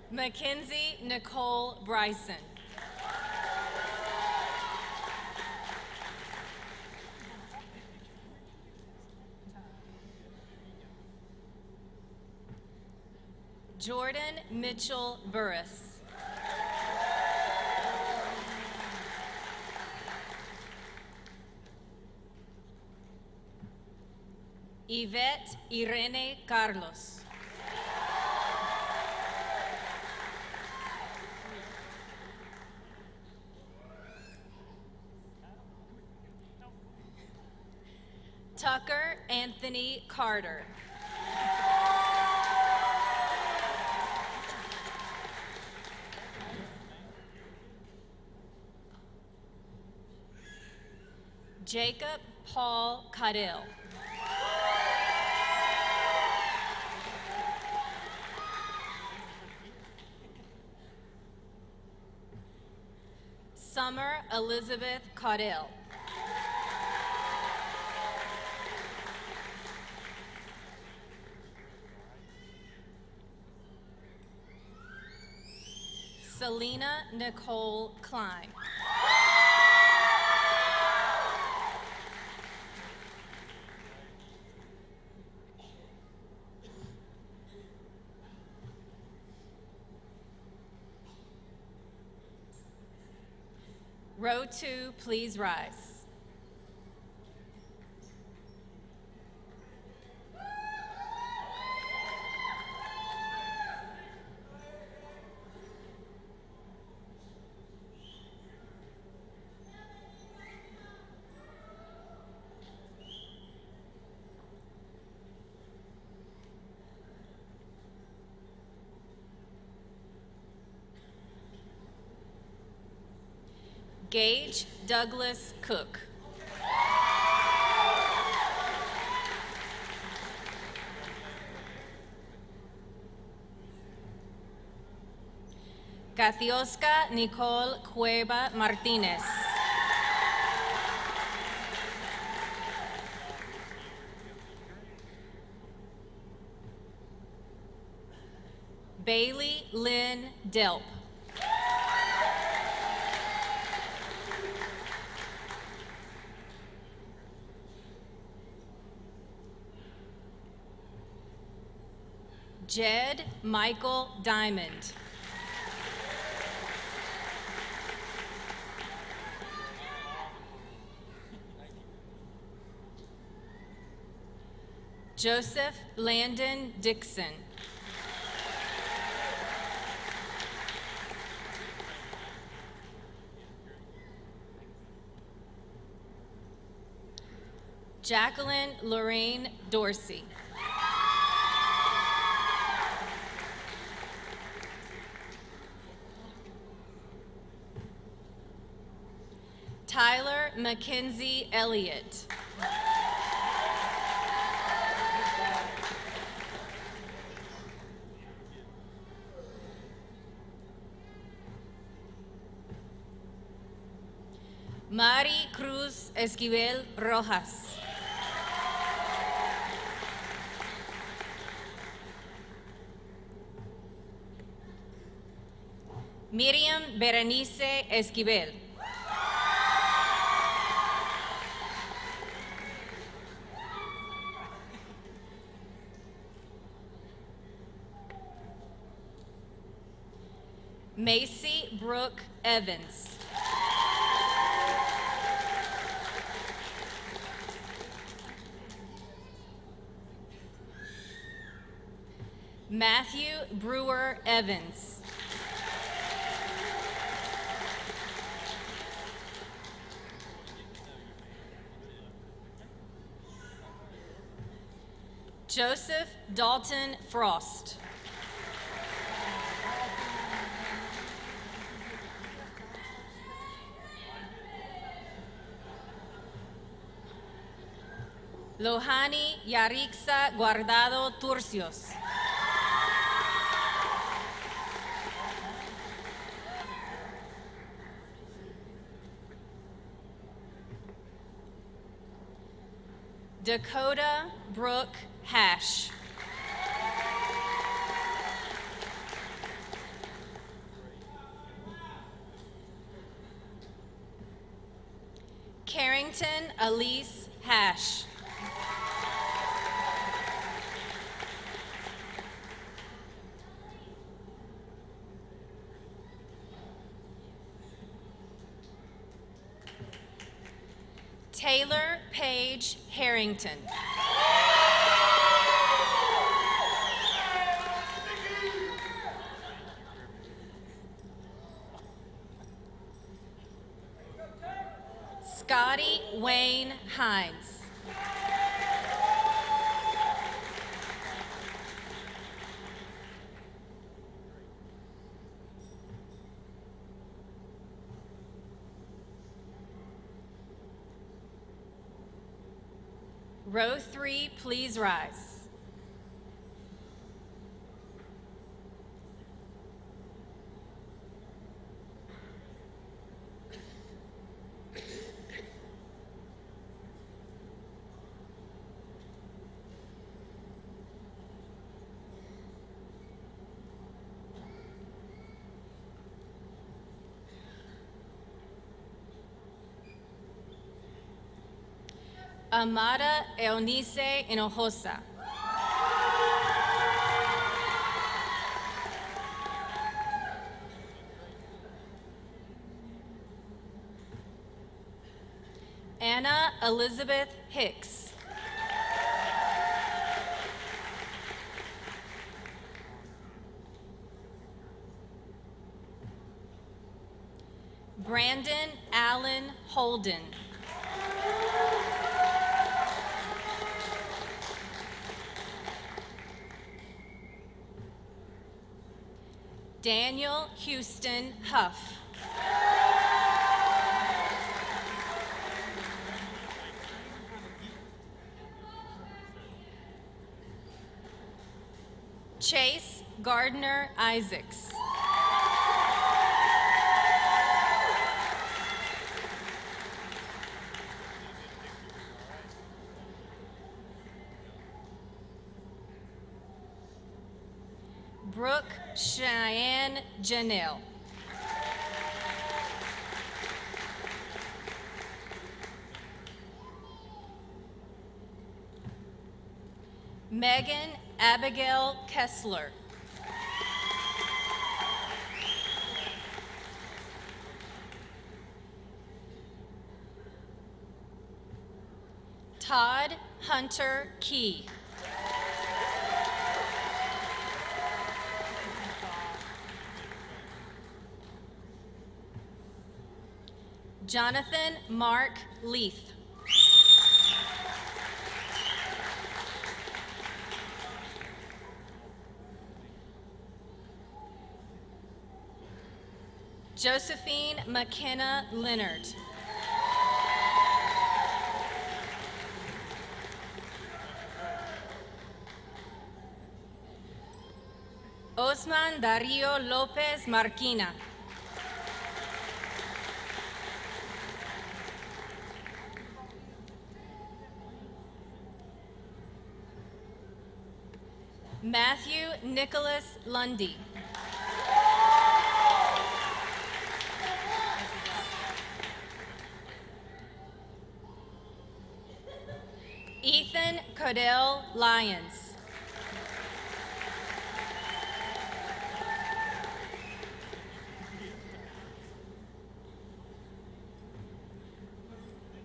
Mackenzie Nicole Bryson. Jordan Mitchell Burris. Yvette Irene Carlos. Tucker Anthony Carter. Jacob Paul Cadill. Summer Elizabeth Caudill. Selena Nicole Klein. Row 2, please rise. Gage Douglas Cook. Catioska Nicole Cueva Martinez. Bailey Lynn Delp. Jed Michael Diamond. Joseph Landon Dixon. Jacqueline Lorraine Dorsey. Tyler Mackenzie Elliott. Mari Cruz Esquivel Rojas. Miriam Berenice Esquivel. Macy Brooke Evans. Matthew Brewer Evans. Joseph Dalton Frost. Lohani Yarixa Guardado Turcios. Dakota Brooke Hash. Carrington Elise Hash. Taylor Page Harrington. Scotty Wayne Hines. Row 3, please rise. Amada Eunice Hinojosa. Anna Elizabeth Hicks. Brandon Allen Holden. Daniel Houston Huff. Chase Gardner Isaacs. Brooke Cheyenne Janelle. Megan Abigail Kessler. Todd Hunter Key. Jonathan Mark Leith. Josephine McKenna Leonard. Osman Darío López Marquina. Matthew Nicholas Lundy. Ethan Codell Lyons.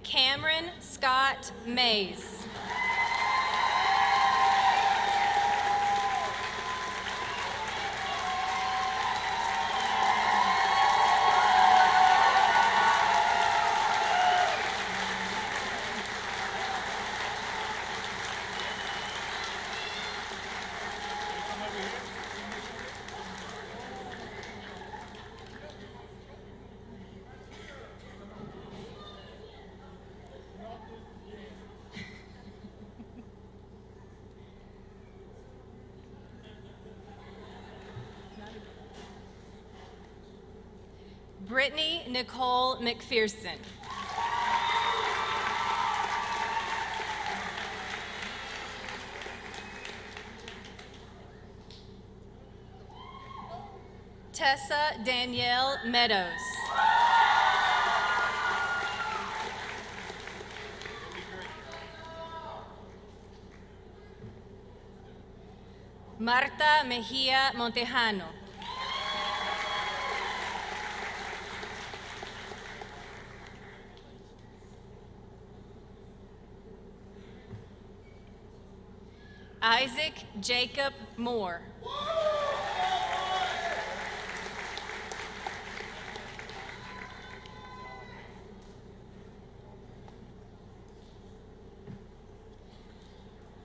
Cameron Scott Mays. Brittany Nicole McPherson. Tessa Danielle Meadows. Marta Mejia Montejano. Isaac Jacob Moore.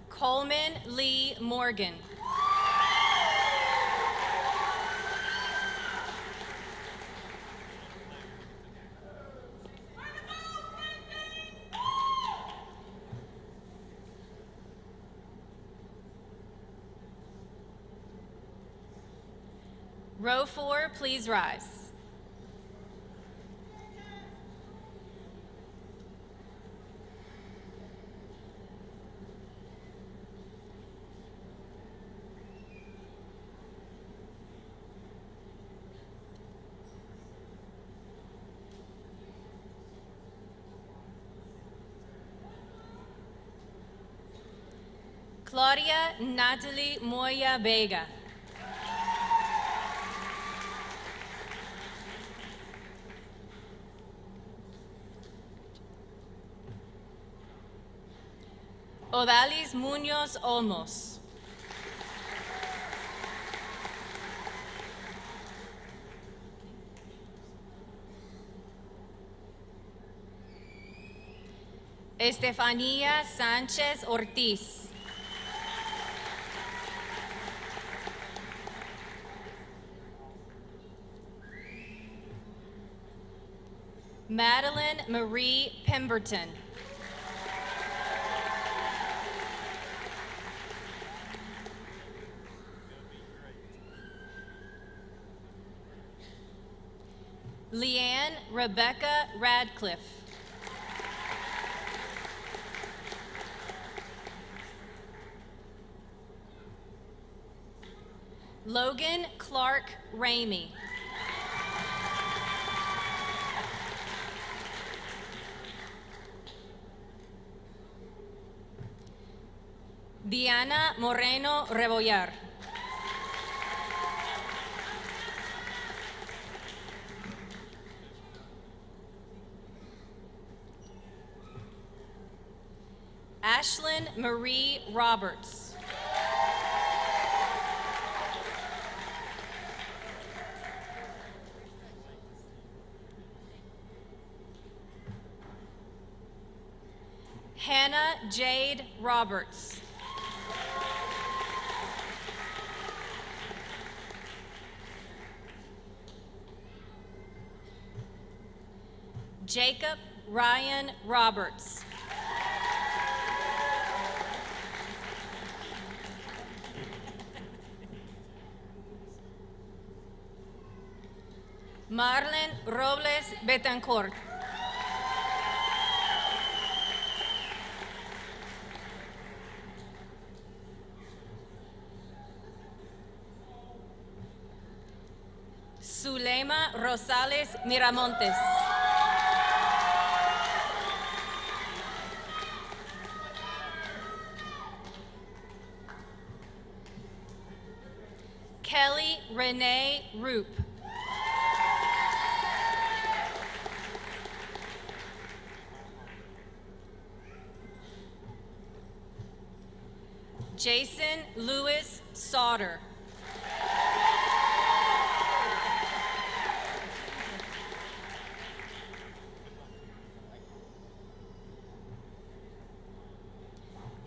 Coleman Lee Morgan. Row 4, please rise. Claudia Natalie Moya Vega. Odalis Munoz Olmos. Estefanía Sánchez Ortiz. Madeline Marie Pemberton. Leanne Rebecca Radcliffe. Logan Clark Ramey. Diana Moreno Rebollar. Ashlyn Marie Roberts. Hannah Jade Roberts. Jacob Ryan Roberts. Marlon Robles Betancourt. Zulema Rosales Miramontes. Kelly Renee Roop. Jason Lewis Sauter.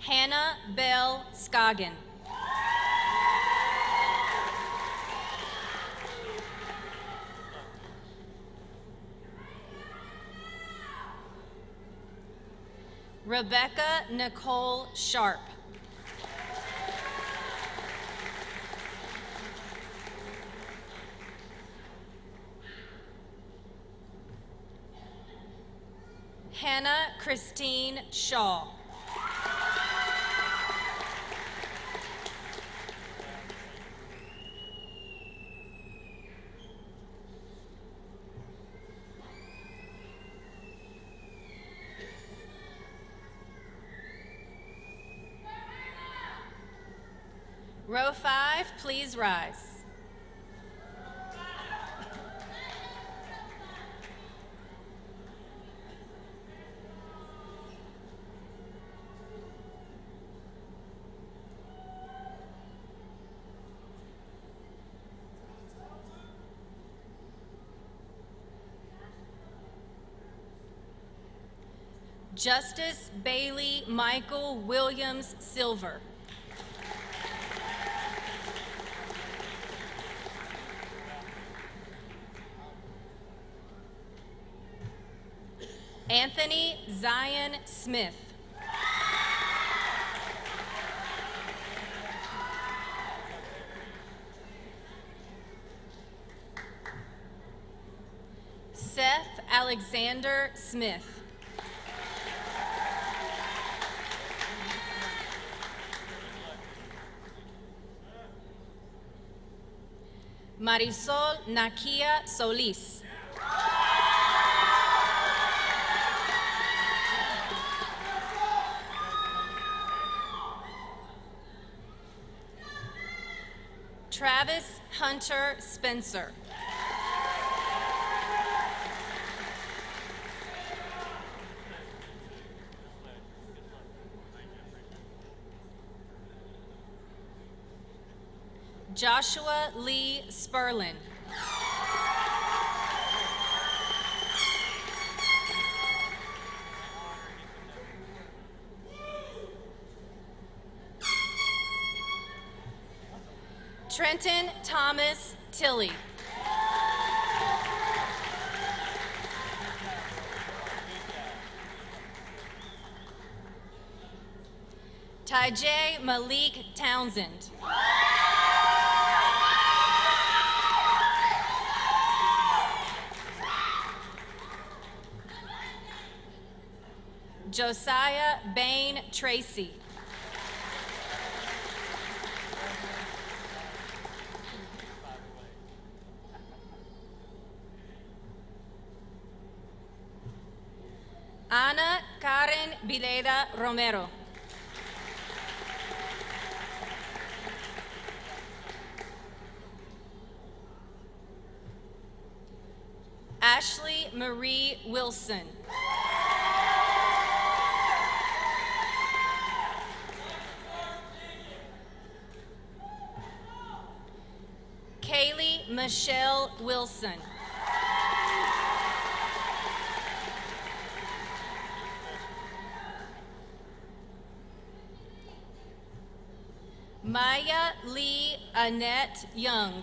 Hannah Bell Scoggin. Rebecca Nicole Sharp. Hannah Christine Shaw. Row 5, please rise. Justice Bailey Michael Williams Silver. Anthony Zion Smith. Seth Alexander Smith. Marisol Nakia Solis. Travis Hunter Spencer. Joshua Lee Sperlin. Trenton Thomas Tilley. Tajay Malik Townsend. Josiah Bain Tracy. Ana Karen Vileda Romero. Ashley Marie Wilson. Kaylee Michelle Wilson. Maya Lee Annette Young.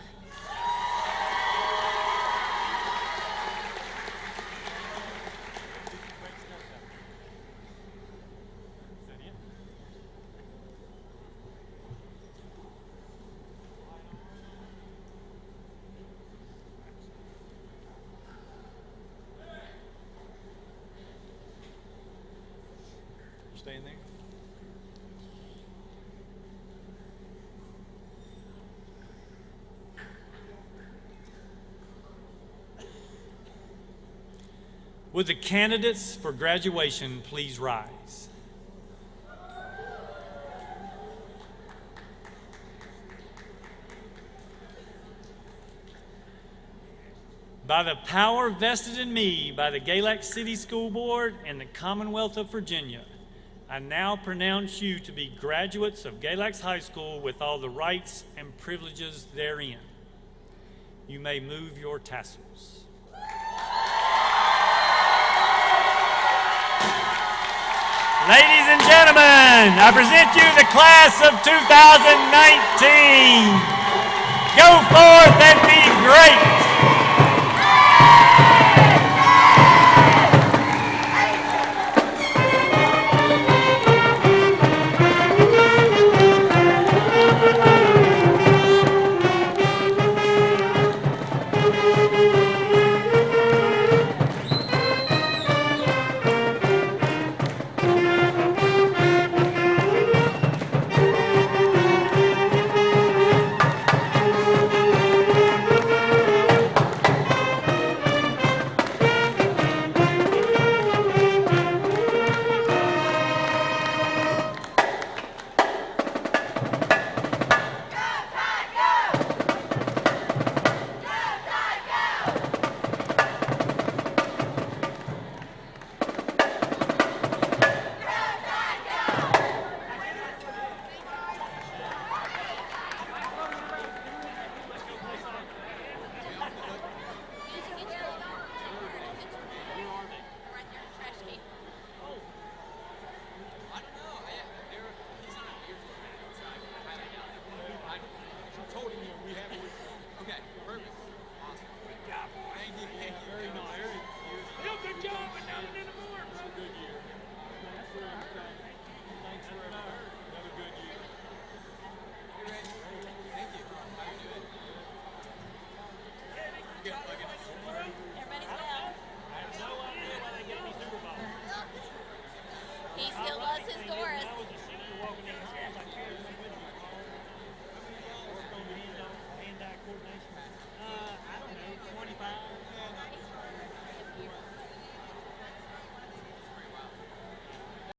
Staying there. Would the candidates for graduation please rise? By the power vested in me by the Galax City School Board and the Commonwealth of Virginia, I now pronounce you to be graduates of Galax High School with all the rights and privileges therein. You may move your tassels. Ladies and gentlemen, I present you the class of 2019. Go forth and be great.